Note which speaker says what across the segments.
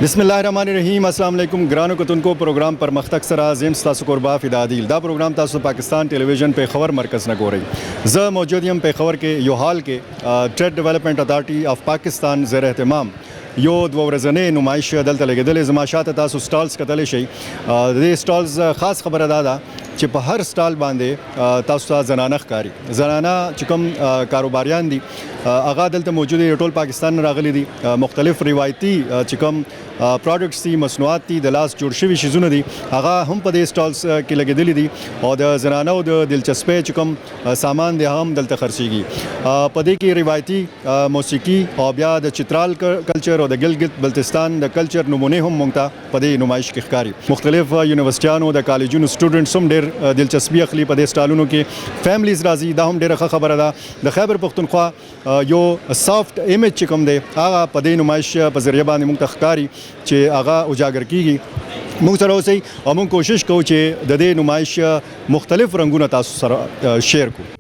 Speaker 1: बिस्मिल्लाहिर्रहमानिर्रहीम अस्सलाम वालेकुम ग्रानो कतुनको प्रोग्राम पर मख्तक सरा ज़िम स्तासु कुर्बा फ़िदादिल दा प्रोग्राम तासु पाकिस्तान टेलीविज़न पे खबर मरकज़ न गोरई ज़ मौजूदियम पे खबर के यो हाल के trade development authority of Pakistan ज़ेर एहतमाम यो द्वरज़ने नुमाइश दलता लगेदल ज़माशात तासु स्टॉल्स कतले शई दे स्टॉल्स ख़ास खबर अदा چې په هر سټال باندې تاسو ته زنانه ښکاری زنانه چې کوم کاروباریان دي هغه دلته موجود دي ټول پاکستان راغلي دي مختلف روایتي چې کوم پروډکټس دي مصنوعات دي د لاس جوړ شوي شیزونه دي هغه هم په دې سټالز کې لګیدلي دي او د زنانه او د دلچسپۍ چې کوم سامان دي هم دلته خرڅيږي په دې کې روایتي موسیقي او بیا د چترال کلچر او د ګلګت بلتستان د کلچر نمونه هم مونږ ته په دې نمایش کې ښکاری مختلف یونیورسيټیانو د کالجونو سټوډنټس هم ډېر دلچسپي اخلي په دې سټالونو کې فیملیز راځي دا هم ډېره ښه خبره ده د خیبر پښتونخوا یو سافت ایمیج چې کوم دی هغه په دې نمایش په ذریعه باندې موږ ته ښکاري چې هغه اجاګر کیږي موږ سره اوسئ او موږ کوشش کوو چې د دې نمایش مختلف رنګونه تاسو سره شیر کړو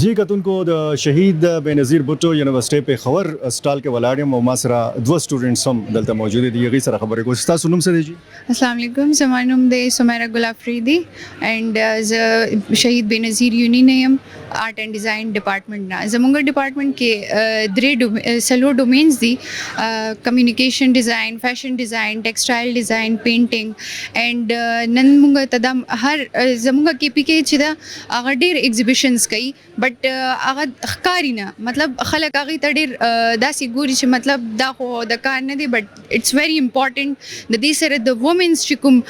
Speaker 1: जी कतुनको د شهید بینظیر بوټو یونیورسيټي په خبر سټال کې ولاړم او ما سره دوه سټوډنټس هم دلته موجود دي غي سره خبرې کوم تاسو نوم څه دی جی
Speaker 2: السلام علیکم زما نوم دی سمیرا ګل افریدي اینڈ شهید بینظیر یونینیم آرٹ اینڈ ډیزاین ډپارټمنټ نه زموږ ډپارټمنټ کې درې سلو ډومینز دي کمیونیکیشن ډیزاین فیشن ډیزاین ټیکسټایل ډیزاین پینټینګ اینڈ نن موږ ته د هر زموږ کې پی کې چې دا هغه ډېر ایگزیبیشنز کوي بٹ هغه ښکاری نه مطلب خلک هغه ته ډېر داسې ګوري چې مطلب دا خو د کار نه دی بٹ اټس ویری امپورټنٹ د دې سره د وومنز چې کوم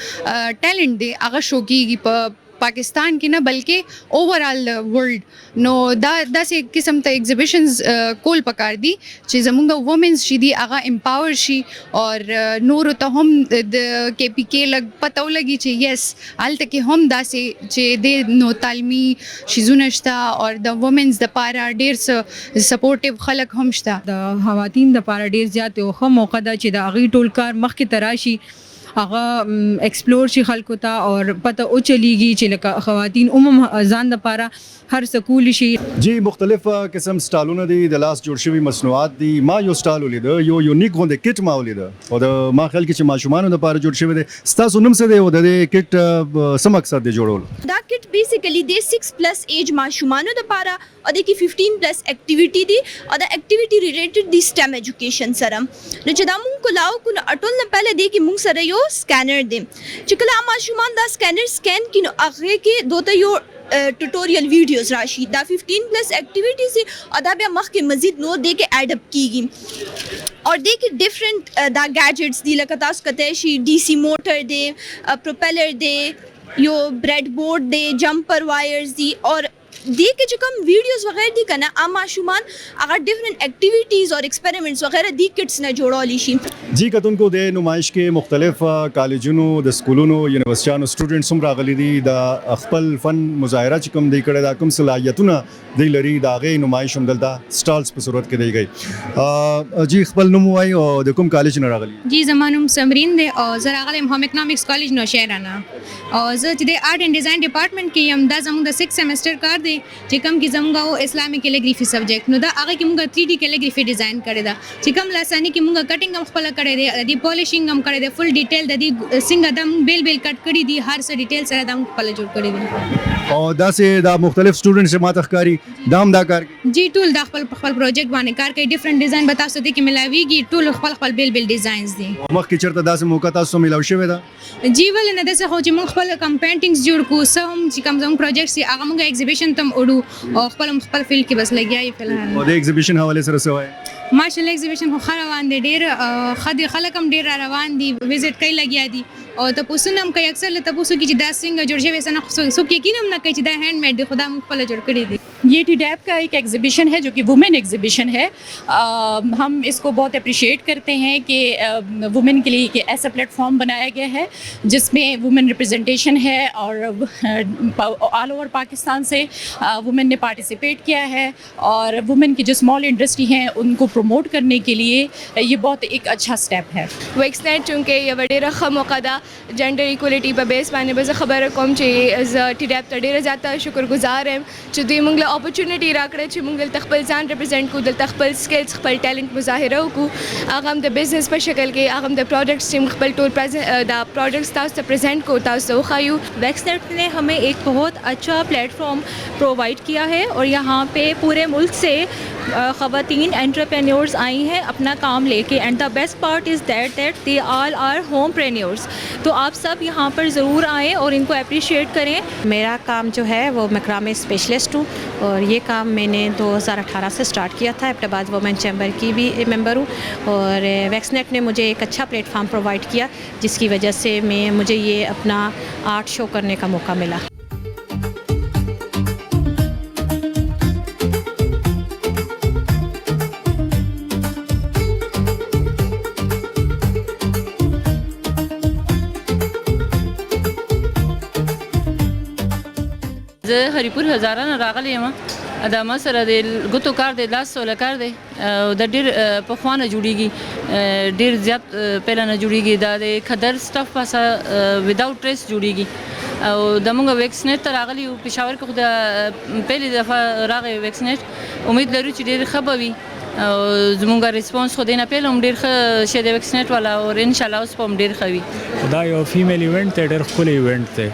Speaker 2: ټیلنټ دی هغه شو کیږي په پاکستان کې نه بلکې اوورال ورلد نو داسې قسم ته ایگزیبیشنز کول پکار دي چې زموږ وومنز چې دي هغه امپاور شي اور نور ته هم د کې پی کې لګ پته ولګي چې یس هلته کې هم داسې چې د نو تعلیمي شیزونه شته اور د وومنز د پاره ډېر سپورټیو خلک هم شته
Speaker 3: د خواتین د پاره ډېر زیات یو ښه موقع ده چې د هغې ټول کار مخکې ته راشي هغه ایکسپلور شي خلکو ته اور پته او چلیږي چې لکه خواتین ځان دپاره هر سکول شي
Speaker 1: جی مختلف قسم سټالونه دي د لاس جوړ شوي مصنوعات دي ما یو سټال ولید یو یونیک غونډه کټ ما ولید او د ما خیال کې چې ماشومان لپاره جوړ شوی دی ستاسو نوم څه دی او د کټ سم مقصد دی جوړول
Speaker 4: دا کټ بیسیکلی د 6+ ایج ماشومان لپاره او د 15+ اکټیویټی دي او د اکټیویټی ریلیټډ دی سټم ایجوکیشن سره نو چې دا مونږ کولاو کو اټول نه پهله دی کې مونږ سره یو سکینر دی چې کله ماشومان دا سکینر سکین کینو هغه کې دوته یو ټوټوریل ویډیوز راشي دا 15+ اکټیویټیز او دا بیا مخکې مزید نور دی کې ایډ اپ کیږي اور دی کې ډیفرنٹ دا گیجټس دی لکه تاسو کته شي ډي سي موټر دی پروپیلر دی یو بریډ بورډ دی جمپر وایرز دی اور دی کې چې کوم ویډیوز وغیرہ دي کنه عام ماشومان هغه ډیفرنٹ ایکټیویټیز اور ایکسپریمنټس وغیرہ دی کټس نه جوړولی شي
Speaker 1: جی کتونکو د نمایش کې مختلف کالجونو د سکولونو یونیورسيټیانو سټوډنټس هم راغلي دي د خپل فن مظاهره چې کوم دی کړی دا کوم صلاحیتونه دی لري دا غي نمایش هم دلته سټالز په صورت کې دی گئی جی خپل نوم وای او د کوم کالج نه راغلي
Speaker 5: جی زما نوم سمرین دی او زه راغلم هم اکنامکس کالج نوشهره او زه چې د آرټ اینډ ډیزاین ډپارټمنټ کې یم دا زموږ د 6 سیمسټر کار دی چې کوم کې زموږ اسلامي کیلیګرافي سبجیکټ نو دا هغه کې موږ 3D کیلیګرافي ډیزاین کړی دا چې کوم لاسانی کې موږ کټینګ هم خپل کړی دی د پالیشینګ هم کړی دی فل ډیټیل د دې څنګه د بیل بیل کټ کړی دی هر څه ډیټیل سره د خپل جوړ کړی دی
Speaker 1: او دا سه دا مختلف سټوډنټس ماته ښکاری دا کار
Speaker 5: جی ټول د خپل پروجیکټ باندې کار کوي ډیفرنٹ ډیزاین به تاسو ته کې ملاویږي ټول خپل بیل بیل ډیزاینز دي
Speaker 1: مخکې چرته داسې موقع تاسو ملاو شوی دا
Speaker 5: جی ول نه داسې خو چې موږ خپل کم پینټینګز جوړ کو سه هم چې کوم زموږ پروجیکټ سي هغه موږ ایگزیبیشن تم وړو او خپل فیلډ کې بس لګیای فلحال
Speaker 1: او د ایگزیبیشن حواله سره سوای
Speaker 5: ماشاءالله ایگزیبیشن خو روان دي ډیر خدي خلک هم ډیر روان دي وزټ کوي لګیا دي او تاسو نم کوي اکثر له تاسو کې چې دا څنګه جوړ شوی سن سو یقین هم نه کوي چې دا هینډ میډ دی خدا مخ په جوړ کړی دی.
Speaker 6: ये टीडैप का एक एग्जीबिशन है जो कि वुमेन एग्जीबिशन है. हम इसको बहुत अप्रिशिएट करते हैं कि वुमेन के लिए एक ऐसा प्लेटफॉर्म बनाया गया है जिसमें वुमेन रिप्रेजेंटेशन है और ऑल ओवर पाकिस्तान से वुमेन ने पार्टिसिपेट किया है और वुमेन की जो स्मॉल इंडस्ट्री हैं उनको प्रमोट करने के लिए ये बहुत एक अच्छा स्टेप है.
Speaker 7: वेक्सनेट चूँकि यह ډېره ښه موقع ده جنډر ایکوالټي په بیس باندې به زه خبره کوم چې زه ټیډیپ ته ډېره زیاته شکرګزار یم چې دوی موږ له اپورچونیټي راکړه چې موږ دلته خپل ځان ریپرزینټ کړو، دلته خپل سکلز خپل ټیلنټ مظاهره وکړو، هغه هم د بزنس په شکل کې، هغه هم د پروډکټس چې موږ خپل ټول دا پروډکټس تاسو ته پریزنټ کړو، تاسو ته وښایو.
Speaker 8: वेक्सनेट ने हमें एक बहुत अच्छा प्लेटफॉर्म प्रोवाइड किया है और यहाँ पे पूरे मुल्क से ख़वातीन एंटरप्रेन्योर्स आई हैं अपना काम लेके and the best part is that they all are homepreneurs. तो आप सब यहाँ पर ज़रूर आएँ और इनको अप्रिशिएट करें.
Speaker 9: मेरा काम जो है वो मैक्रामे स्पेशलिस्ट हूँ और ये काम मैंने 2018 से स्टार्ट किया था. एबटाबाद वुमेन चैम्बर की भी मेंबर हूँ और वेक्सनेट ने मुझे एक अच्छा प्लेटफॉर्म प्रोवाइड किया जिसकी वजह से मुझे ये अपना आर्ट शो करने का मौका मिला.
Speaker 6: زه هریپور هزاره نه راغلی یم. دا ما سره د ګوتو کار دی، لاس سوله کار دی او د ډېر پخوانه جوړیږي، ډېر زیات پهله نه جوړیږي. دا د خدر سټف پاسه وداوټ ټریس جوړیږي او د موږ ویکسنیټ ته راغلی یو پېښور کې. خو د پهلې دفعه راغی ویکسنیټ، امید لرو چې ډېر ښه به وي او زموږ ریسپانس خو دی نه پیل هم ډېر ښه شی د ویکسنیټ والا او انشاءالله اوس به هم ډېر ښه وي.
Speaker 10: دا یو فیمیل ایونټ دی، ډېر ښکلی ایونټ دی.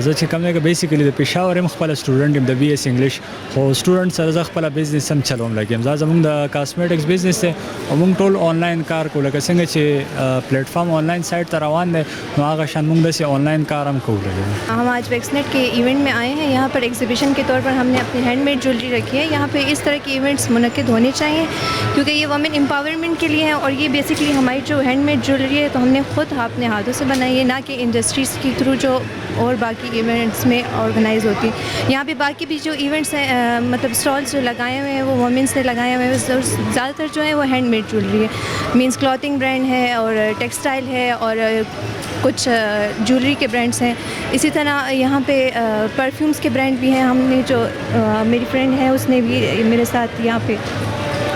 Speaker 10: زه چې کوم دی بیسیکلی د پېښور یم، خپله سټوډنټ یم د بی ایس انګلیش، خو سټوډنټ سره زه خپله بزنس هم چلوم لګیم. دا زموږ د کاسمیټکس بزنس دی او موږ ټول آنلاین کار کوو. لکه څنګه چې پلیټفارم آنلاین سایټ ته روان دی نو هغه شان موږ داسې آنلاین کار هم کوو لګیم.
Speaker 11: हम आज वेक्सनेट के इवेंट में आए हैं. यहाँ पर एग्जीबिशन के तौर पर हमने अपनी हैंडमेड ज्वेलरी रखी है. यहाँ पे इस तरह के इवेंट्स मुनक्किद होने चाहिए क्योंकि ये वुमेन एम्पावरमेंट के लिए है और ये बेसिकली हमारी जो हैंडमेड ज्वेलरी है तो हमने खुद अपने हाथों से बनाई है, ना कि इंडस्ट्रीज़ के थ्रू जो और बाकी इवेंट्स में ऑर्गेनाइज होती है. यहाँ पे बाकी भी जो इवेंट्स हैं मतलब स्टॉल्स जो लगाए हुए हैं वो वुमेन्स ने लगाए हुए हैं. ज़्यादातर जो है वो हैंडमेड ज्वेलरी है, मीन्स क्लॉथिंग ब्रांड है और टेक्सटाइल है और कुछ ज्वेलरी के ब्रांड्स हैं. इसी तरह यहाँ पे परफ्यूम्स के ब्रांड भी हैं. हमने जो मेरी फ्रेंड है उसने भी मेरे साथ यहाँ पे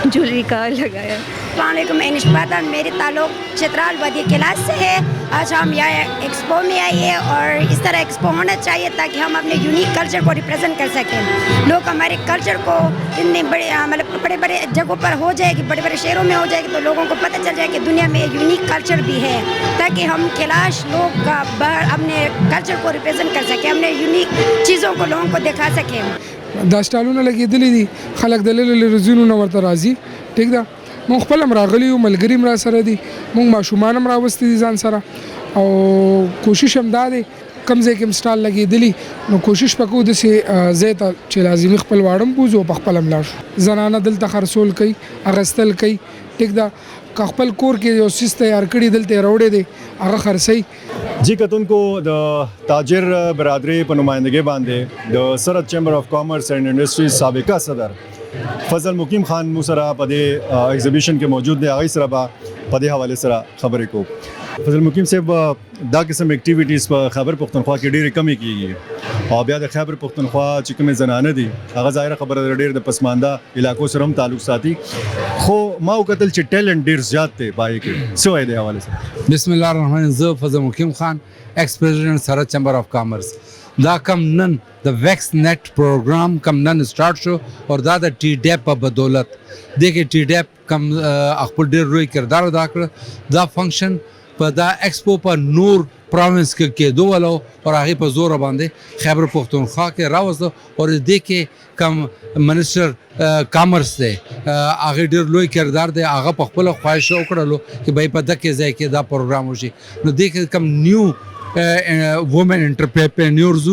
Speaker 11: ज्वेलरी का लगाया.
Speaker 12: अस्सलामुअलैकुम, मैं निशपात, मेरे ताल्लुक चित्राल वादी क्लास से है. आज हम यहाँ एक्सपो में आए हैं और इस तरह एक्सपो होना चाहिए ताकि हम अपने यूनिक कल्चर को रिप्रेजेंट कर सकें. लोग हमारे कल्चर को इतने बड़े मतलब बड़े बड़े जगहों पर हो जाएगी, बड़े बड़े शहरों में हो जाएगी तो लोगों को पता चल जाए कि दुनिया में यूनिक कल्चर भी है, ताकि हम खिलाश लोग का बाहर अपने कल्चर को रिप्रेजेंट कर सकें, अपने यूनिक चीज़ों को लोगों को दिखा सकें.
Speaker 13: دا سټالونه لګېدلي دي، خلک د لرې لرې ځایونو نه ورته راځي. ټیک ده، مونږ خپل هم راغلي یو، ملګري هم را سره دي، مونږ ماشومان هم راوستي دي ځان سره او کوشش هم دا دی کم ځای کې هم سټال لګېدلي نو کوشش به کوو داسې ځای ته چې لازمي خپل واړه هم بوځو او په خپله هم لاړ شو. زنانه دلته خرڅول کوي، اخیستل کوي. ټیک ده، که خپل کور کې یو څیز تیار کړي دلته یې راوړی دی هغه خرڅوي.
Speaker 1: जी कतुनको د تاجر برادری په نمائندګۍ باندې د سرحد چیمبر اف کامرس اینڈ انډسټریز سابقه صدر فضل مقیم خان مو سره په دې ایگزیبیشن کې موجود دی. هغه سره به په دې حواله سره خبرې کوو. فضل مقیم صاحب، دا قسم اکټیویټیز په خیبر پښتونخوا کې ډېرې کمې کیږي او بیا د خیبر پښتونخوا چې کومې زنانه دي هغه ظاهره خبره ده ډېر د پسمانده علاقو سره هم تعلق ساتي، خو ما وکتل چې ټیلنټ ډېر زیات دی پای کې. څه وایي دې حواله سره؟
Speaker 14: بسم الله الرحمن الرحیم. زه فضل مقیم خان، ایکس پریزیډنټ سرحد چیمبر اف کامرس. دا کم نن د ویکس نیټ پروګرام کم نن سٹارټ شو او دا د ټی ډیپ په بدولت دغه ټی ډیپ کم خپل ډېر لوی کردار ادا کړ. دا فنکشن په دا ایکسپو په نور پروینس کې کېدو ولو او هغه په زور باندې خیبر پښتونخوا کې راوځه او دې کې کم منسټر کامرس دی هغه ډېر لوی کردار دی. هغه په خپل خواهش وکړلو چې به په دغه ځای کې دا پروګرام وشي. نو دې کې کم نیو وومن انټرپرینورز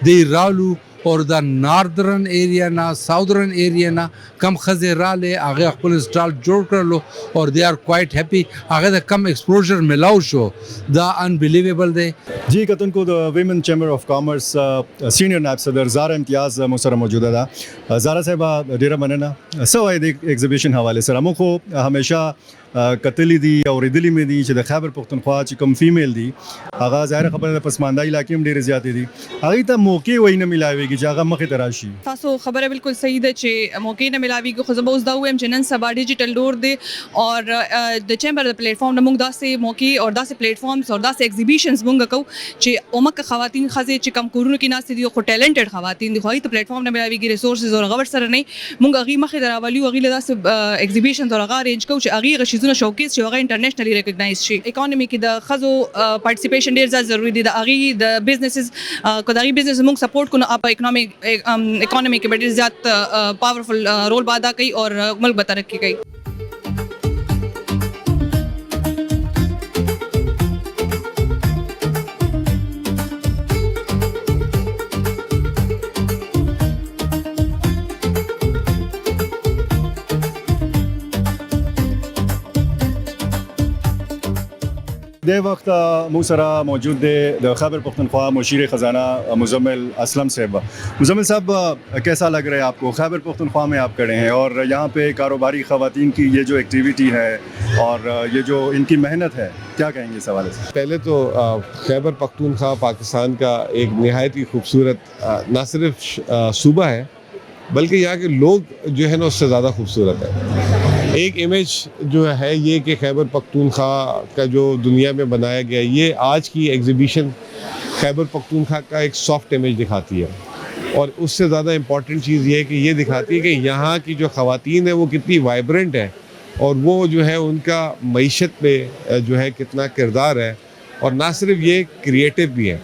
Speaker 14: دی رالو और द नॉर्दर्न एरिया ना साउदर्न एरिया ना कम खजे राले आगे अपन स्टॉल जोड़ कर लो और दे आर क्वाइट हैप्पी आगे द कम एक्सपोजर मिलाओ शो द अनबिलीवेबल दे
Speaker 1: जी कतन को the women chamber of commerce senior नायब सदर ज़ारा इम्तियाज़ मुसर मौजूदा था ज़ारा साहिबा डेरा मनना सवाद एग्जीबिशन हवाले सर हमो को हमेशा कतली दी और दिल्ली में दी च खैबर पख्तूनख्वा च कम फीमेल दी आगा ज़ाहिर खबर पसमानदा इलाके में ढेर ज़्यादा दी आगे त मौके वही न मिलावेगी जागा मखे तराशी
Speaker 15: तासो खबर बिल्कुल सही दे चे मौके न मिलावी को खजबा उस दाऊ एम चनन सबा डिजिटल डोर दे और द चैम्बर द प्लेटफॉर्म नमुंग दा से मौके और दा से प्लेटफॉर्म्स और दा से एग्जीबिशंस मुंग को चे ओमक खवातीन खजे चे कम कुरुन की नास दी को टैलेंटेड खवातीन दिखाई तो प्लेटफॉर्म न मिलावी की रिसोर्सेज और गवर सर नहीं मुंग अगी मखे दरावली अगी दा से एग्जीबिशंस और अगा रेंज को चे अगी गशिजुना शोकेस चे अगा इंटरनेशनली रिकॉग्नाइज्ड ची इकोनॉमी की द खजो पार्टिसिपेशन देयर जरूरी दी द अगी द बिजनेसेस को द बिजनेस मुंग सपोर्ट को आप इकोनॉमी के बड़ी ज़्यादा पावरफुल रोल अदा की और मुल्क बतरक्की की
Speaker 1: दे वक्त मूसरा मौजूद दे द खैबर पख्तूनख्वा मुशीर ख़जाना मुज़म्मिल असलम साहब मुज़म्मिल साहब कैसा लग रहा है आपको खैबर पख्तूनख्वा में आप खड़े हैं और यहाँ पे कारोबारी ख़वातीन की ये जो एक्टिविटी है और ये जो इनकी मेहनत है क्या कहेंगे इस हवाले से?
Speaker 16: पहले तो खैबर पख्तूनख्वा पाकिस्तान का एक नहायत ही खूबसूरत ना सिर्फ सूबा है बल्कि यहाँ के लोग जो है ना उससे ज़्यादा खूबसूरत है। एक इमेज जो है ये कि खैबर पख्तूनख्वा का जो दुनिया में बनाया गया ये आज की एग्जीबिशन खैबर पख्तूनख्वा का एक सॉफ्ट इमेज दिखाती है और उससे ज़्यादा इम्पॉर्टेंट चीज़ ये है कि ये दिखाती है कि यहाँ की जो ख़वातीन है वो कितनी वाइब्रेंट है और वो जो है उनका मईशत पे जो है कितना किरदार है और ना सिर्फ ये क्रिएटिव भी है।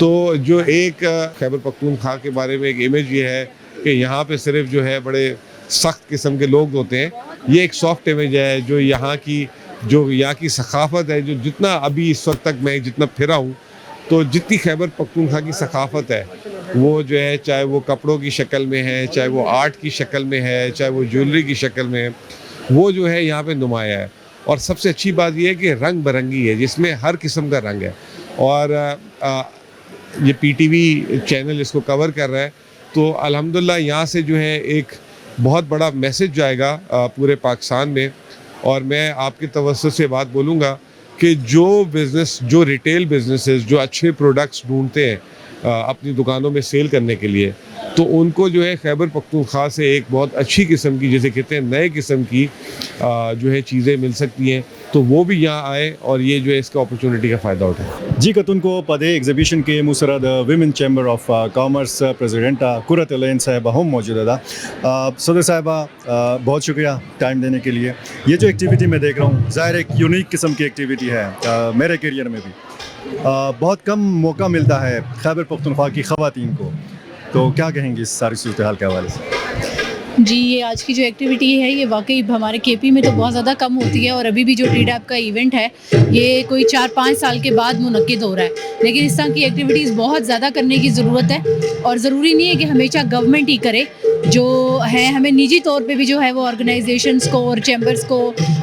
Speaker 16: तो जो एक खैबर पख्तूनख्वा के बारे में एक इमेज ये है कि यहाँ पे सिर्फ जो है बड़े सख्त किस्म के लोग होते हैं, ये एक सॉफ्ट इमेज है जो यहाँ की सकाफ़त है। जो जितना अभी इस वक्त तक मैं जितना फिरा हूँ तो जितनी खैबर पख्तूनख्वा की सकाफ़त है वो जो है चाहे वो कपड़ों की शक्ल में है, चाहे वो आर्ट की शक्ल में है, चाहे वो ज्वेलरी की शक्ल में है, वो जो है यहाँ पे नुमाया है। और सबसे अच्छी बात यह है कि रंग बिरंगी है जिसमें हर किस्म का रंग है और ये PTV चैनल इसको कवर कर रहा है तो अल्हम्दुलिल्लाह यहाँ से जो है एक बहुत बड़ा मैसेज जाएगा पूरे पाकिस्तान में। और मैं आपके तवज्जुह से बात बोलूँगा कि जो रिटेल बिजनेसेस जो अच्छे प्रोडक्ट्स ढूंढते हैं अपनी दुकानों में सेल करने के लिए तो उनको जो है खैबर पख्तूनख्वा से एक बहुत अच्छी किस्म की जिसे कहते हैं नए किस्म की जो है चीज़ें मिल सकती हैं तो वो भी यहाँ आए और ये जो है इसका अपॉर्चुनिटी का फ़ायदा उठाए।
Speaker 1: जी कतुन को पदे एग्जीबिशन के मुसरद women chamber of commerce president कुरत अलैन साहिबा हम मौजूद था। सदर साहिबा बहुत शुक्रिया टाइम देने के लिए। ये जो एक्टिविटी मैं देख रहा हूँ ज़ाहिर एक यूनिक किस्म की एक्टिविटी है मेरे करियर में भी बहुत कम मौका मिलता है खैबर पख्तूनख्वा की ख़वातीन को, तो क्या कहेंगे इस सारी सूरत हाल के हवाले से?
Speaker 17: जी ये आज की जो एक्टिविटी है ये वाकई हमारे KP में तो बहुत ज़्यादा कम होती है और अभी भी जो TDAP का इवेंट है ये कोई 4-5 साल के बाद मुनक्किद हो रहा है, लेकिन इस तरह की एक्टिविटीज़ बहुत ज़्यादा करने की ज़रूरत है और ज़रूरी नहीं है कि हमेशा गवर्नमेंट ही करे, जो है हमें निजी तौर पे भी जो है वो ऑर्गेनाइजेशंस को और चैम्बर्स को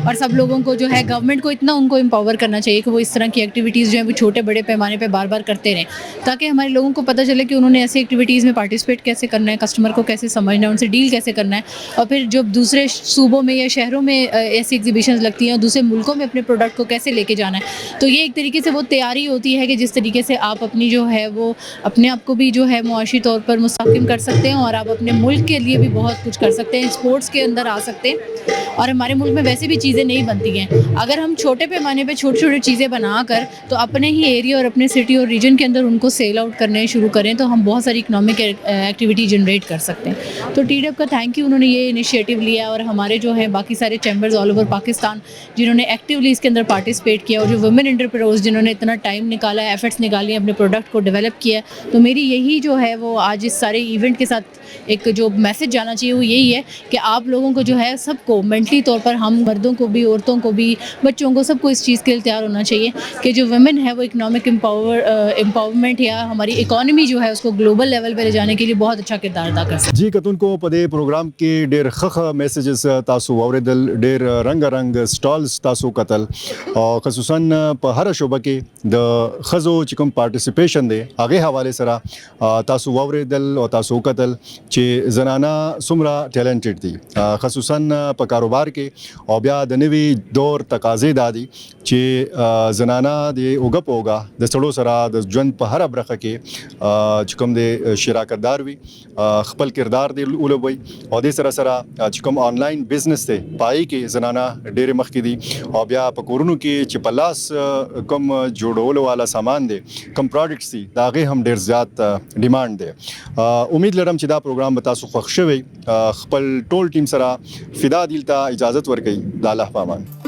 Speaker 17: और सब लोगों को जो है गवर्नमेंट को इतना उनको एम्पावर करना चाहिए कि वो इस तरह की एक्टिविटीज़ जो है वो छोटे बड़े पैमाने पे बार बार करते रहें ताकि हमारे लोगों को पता चले कि उन्होंने ऐसी एक्टिविटीज़ में पार्टिसिपेट कैसे करना है, कस्टमर को कैसे समझना है, उनसे डील कैसे करना है। और फिर जब दूसरे सूबों में या शहरों में ऐसी एग्जीबिशंस लगती हैं और दूसरे मुल्कों में अपने प्रोडक्ट को कैसे लेके जाना है, तो ये एक तरीके से वो तैयारी होती है कि जिस तरीके से आप अपनी जो है वो अपने आप को भी जो है मुआशी तौर पर मुस्तक़िम कर सकते हैं और आप अपने मुल्क के लिए भी बहुत कुछ कर सकते हैं, स्पोर्ट्स के अंदर आ सकते हैं। और हमारे मुल्क में वैसे भी चीज़ें नहीं बनती हैं, अगर हम छोटे पैमाने पे छोटी छोटी चीज़ें बना कर तो अपने ही एरिया और अपने सिटी और रीजन के अंदर उनको सेल आउट करने शुरू करें तो हम बहुत सारी इकनॉमिक एक्टिविटी जनरेट कर सकते हैं। तो TDAP का थैंक यू, उन्होंने ये इनिशिएटिव लिया और हमारे जो है बाकी सारे चैम्बर्स ऑल ओवर पाकिस्तान जिन्होंने एक्टिवली इसके अंदर पार्टिसिपेट किया और जो वुमेन एंटरप्रेन्योर्स जिन्होंने इतना टाइम निकाला है, एफर्ट्स निकाली अपने प्रोडक्ट को डेवलप किया है, तो मेरी यही जो है वो आज इस सारे इवेंट के साथ एक जो मैसेज जाना चाहिए चाहिए वो यही है कि आप लोगों को जो है सबको मेंटली तौर पर, हम मर्दों को भी, औरतों को भी, बच्चों को, सबको इस चीज़ के लिए तैयार होना चाहिए कि जो वुमेन है वो इकोनॉमिक एम्पावरमेंट या हमारी इकॉनमी जो है उसको ग्लोबल लेवल पे ले जाने के लिए बहुत अच्छा किरदार अदा कर सकती
Speaker 1: जी कतुनको पदे प्रोग्राम के डेर खख मैसेजेस तासु औरदल डेर रंग रंग स्टॉल्स तासु कतल और खसूसन प हर शोबा के द खजो चिकम पार्टिसिपेशन दे आगे हवाले सरा तासु औरदल और तासु कतल चे जनाना सुमरा टैलेंटेड थी खसूसन प कारोबार के और ब्या दनवी दौर तकाजे दादी चे जनाना दे उगप होगा द सड़ो सरा द जन प हर अब्रख के चिकम दे शिराकतदार भी खपल किरदार दे उलबई और दे सरा सरा चिकम ऑनलाइन बिजनेस थे पाई के जनाना डेरे मख की दी और ब्या पकोरनु के चिपलास कम जोड़ोल वाला सामान दे कम प्रोडक्ट्स थी दागे हम डेर ज़्यादा डिमांड दे उम्मीद लरम चिदा प्रोग्राम बता सुखशवे खपल टोल टीम सरा फिदा दिलता इजाज़त वर गई लाला पामान।